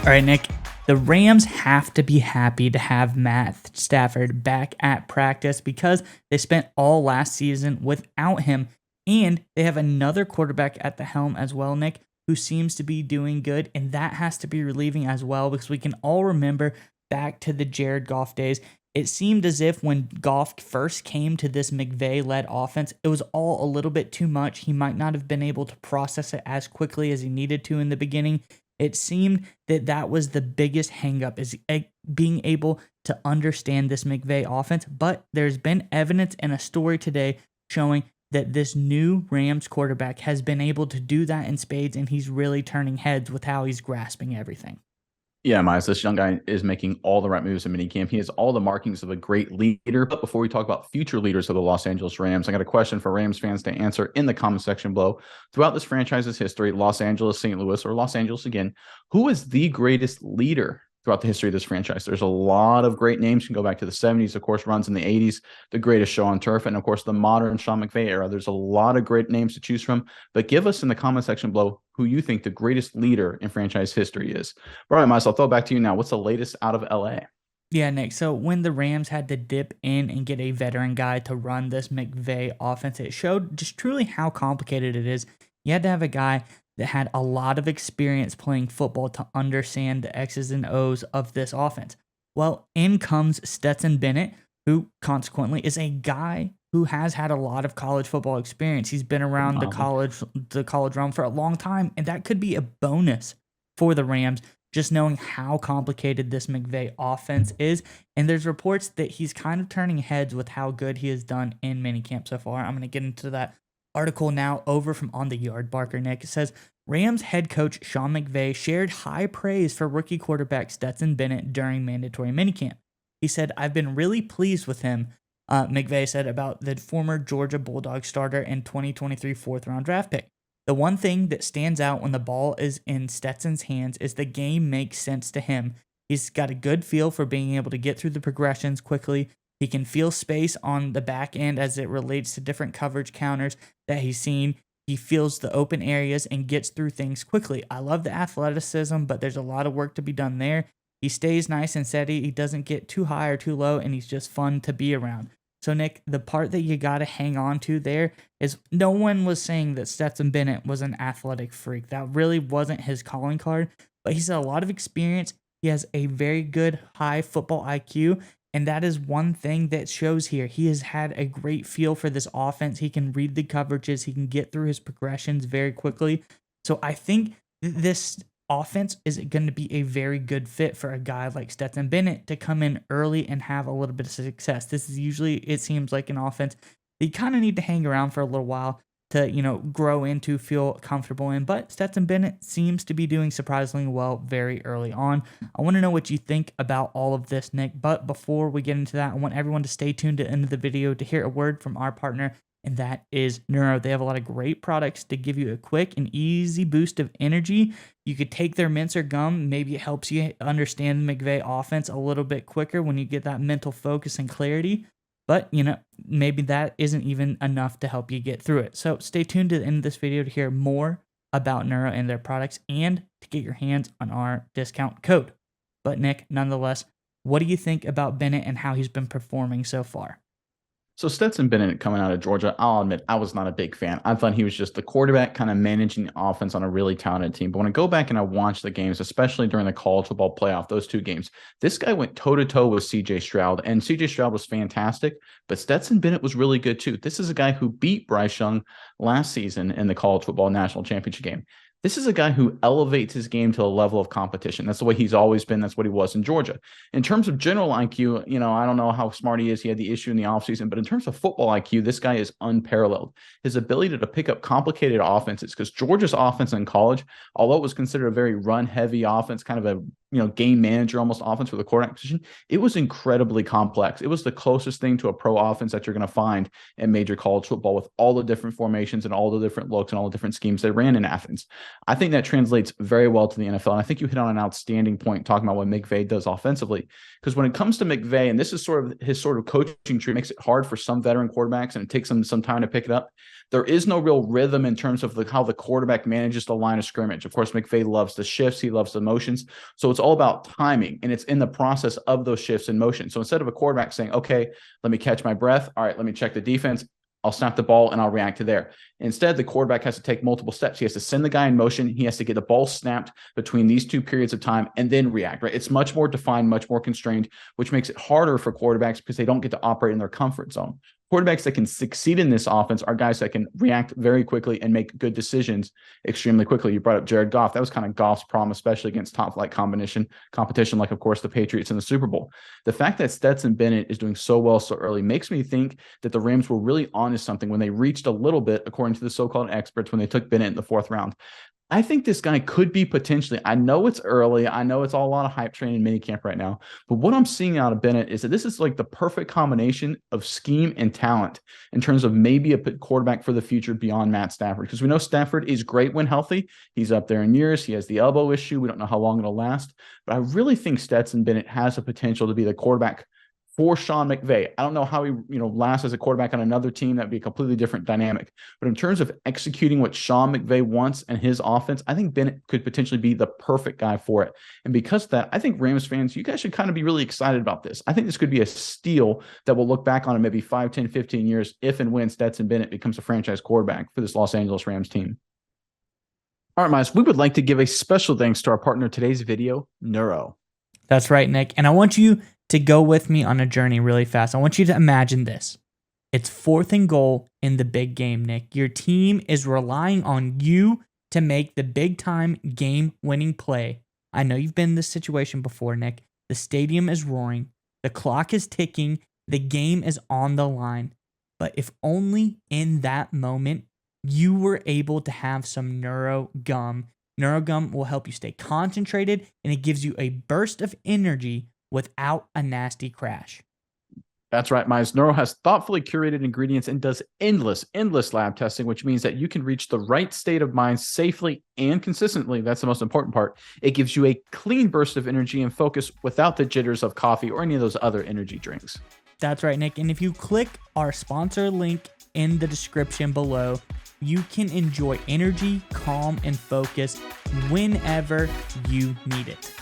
All right, Nick. The Rams have to be happy to have Matt Stafford back at practice because they spent all last season without him. And they have another quarterback at the helm as well, Nick, who seems to be doing good. And that has to be relieving as well because we can all remember back to the Jared Goff days. It seemed as if when Goff first came to this McVay led offense, it was all a little bit too much. He might not have been able to process it as quickly as he needed to in the beginning. It seemed that that was the biggest hangup is being able to understand this McVay offense. But there's been evidence and a story today showing that this new Rams quarterback has been able to do that in spades, and he's really turning heads with how he's grasping everything. Yeah, Miles, this young guy is making all the right moves in minicamp. He has all the markings of a great leader. But before we talk about future leaders of the Los Angeles Rams, I got a question for Rams fans to answer in the comment section below. Throughout this franchise's history, Los Angeles, St. Louis, or Los Angeles again, who is the greatest leader throughout the history of this franchise? There's a lot of great names. You can go back to the 70s, of course, runs in the 80s, the greatest show on turf, and of course, the modern Sean McVay era. There's a lot of great names to choose from. But give us in the comment section below who you think the greatest leader in franchise history is. All right, Miles, I'll throw it back to you now. What's the latest out of LA? Yeah, Nick. So when the Rams had to dip in and get a veteran guy to run this McVay offense, it showed just truly how complicated it is. You had to have a guy that had a lot of experience playing football to understand the X's and O's of this offense. Well, in comes Stetson Bennett, who consequently is a guy who has had a lot of college football experience. He's been around the college realm for a long time, and that could be a bonus for the Rams, just knowing how complicated this McVay offense is. And there's reports that he's kind of turning heads with how good he has done in minicamp so far. I'm going to get into that article now over from On the Yard, Barker Nick. It says Rams head coach Sean McVay shared high praise for rookie quarterback Stetson Bennett during mandatory minicamp. He said, "I've been really pleased with him," McVay said about the former Georgia Bulldog starter and 2023 fourth-round draft pick. "The one thing that stands out when the ball is in Stetson's hands is the game makes sense to him. He's got a good feel for being able to get through the progressions quickly. He can feel space on the back end as it relates to different coverage counters that he's seen. He feels the open areas and gets through things quickly. I love the athleticism, but there's a lot of work to be done there. He stays nice and steady. He doesn't get too high or too low, and he's just fun to be around." So, Nick, the part that you got to hang on to there is no one was saying that Stetson Bennett was an athletic freak. That really wasn't his calling card, but he's had a lot of experience. He has a very good high football IQ, and that is one thing that shows here. He has had a great feel for this offense. He can read the coverages. He can get through his progressions very quickly. So I think this offense is going to be a very good fit for a guy like Stetson Bennett to come in early and have a little bit of success. This is usually, it seems like, an offense that you kind of need to hang around for a little while to, grow into, feel comfortable in. But Stetson Bennett seems to be doing surprisingly well very early on. I want to know what you think about all of this, Nick. But before we get into that, I want everyone to stay tuned to the end of the video to hear a word from our partner, and that is Neuro. They have a lot of great products to give you a quick and easy boost of energy. You could take their mints or gum. Maybe it helps you understand the McVay offense a little bit quicker when you get that mental focus and clarity. But, maybe that isn't even enough to help you get through it. So stay tuned to the end of this video to hear more about Neuro and their products and to get your hands on our discount code. But Nick, nonetheless, what do you think about Bennett and how he's been performing so far? So Stetson Bennett coming out of Georgia, I'll admit I was not a big fan. I thought he was just the quarterback kind of managing the offense on a really talented team. But when I go back and I watch the games, especially during the college football playoff, those two games, this guy went toe-to-toe with CJ Stroud, and CJ Stroud was fantastic, but Stetson Bennett was really good too. This is a guy who beat Bryce Young last season in the college football national championship game. This is a guy who elevates his game to a level of competition. That's the way he's always been. That's what he was in Georgia. In terms of general IQ, I don't know how smart he is. He had the issue in the offseason, but in terms of football IQ, this guy is unparalleled. His ability to pick up complicated offenses, because Georgia's offense in college, although it was considered a very run-heavy offense, kind of a game manager almost offense for the quarterback position, it was incredibly complex. It was the closest thing to a pro offense that you're going to find in major college football, with all the different formations and all the different looks and all the different schemes they ran in Athens. I think that translates very well to the NFL. And I think you hit on an outstanding point talking about what McVay does offensively. Because when it comes to McVay, and this is sort of his coaching tree, makes it hard for some veteran quarterbacks and it takes them some time to pick it up. There is no real rhythm in terms of how the quarterback manages the line of scrimmage. Of course, McVay loves the shifts. He loves the motions. So it's all about timing, and it's in the process of those shifts in motion. So instead of a quarterback saying, okay, let me catch my breath. All right, let me check the defense. I'll snap the ball and I'll react to there. Instead, the quarterback has to take multiple steps. He has to send the guy in motion. He has to get the ball snapped between these two periods of time and then react, right? It's much more defined, much more constrained, which makes it harder for quarterbacks because they don't get to operate in their comfort zone. Quarterbacks that can succeed in this offense are guys that can react very quickly and make good decisions extremely quickly. You brought up Jared Goff. That was kind of Goff's problem, especially against top flight competition, like, of course, the Patriots in the Super Bowl. The fact that Stetson Bennett is doing so well so early makes me think that the Rams were really onto something when they reached a little bit, according to the so-called experts, when they took Bennett in the 4th round. I think this guy could be potentially, I know it's early. I know it's all a lot of hype train in minicamp right now. But what I'm seeing out of Bennett is that this is like the perfect combination of scheme and talent in terms of maybe a quarterback for the future beyond Matt Stafford. Because we know Stafford is great when healthy. He's up there in years. He has the elbow issue. We don't know how long it'll last. But I really think Stetson Bennett has the potential to be the quarterback for Sean McVay. I don't know how he, lasts as a quarterback on another team. That'd be a completely different dynamic. But in terms of executing what Sean McVay wants and his offense, I think Bennett could potentially be the perfect guy for it. And because of that, I think Rams fans, you guys should kind of be really excited about this. I think this could be a steal that we'll look back on in maybe 5, 10, 15 years if and when Stetson Bennett becomes a franchise quarterback for this Los Angeles Rams team. All right, Miles, we would like to give a special thanks to our partner in today's video, Neuro. That's right, Nick. And I want you to go with me on a journey really fast. I want you to imagine this. It's 4th and goal in the big game, Nick. Your team is relying on you to make the big-time game-winning play. I know you've been in this situation before, Nick. The stadium is roaring. The clock is ticking. The game is on the line. But if only in that moment you were able to have some Neuro Gum. Neuro Gum will help you stay concentrated, and it gives you a burst of energy without a nasty crash. That's right, Miles. Neuro has thoughtfully curated ingredients and does endless lab testing, which means that you can reach the right state of mind safely and consistently. That's the most important part. It gives you a clean burst of energy and focus without the jitters of coffee or any of those other energy drinks. That's right, Nick. And if you click our sponsor link in the description below, you can enjoy energy, calm, and focus whenever you need it.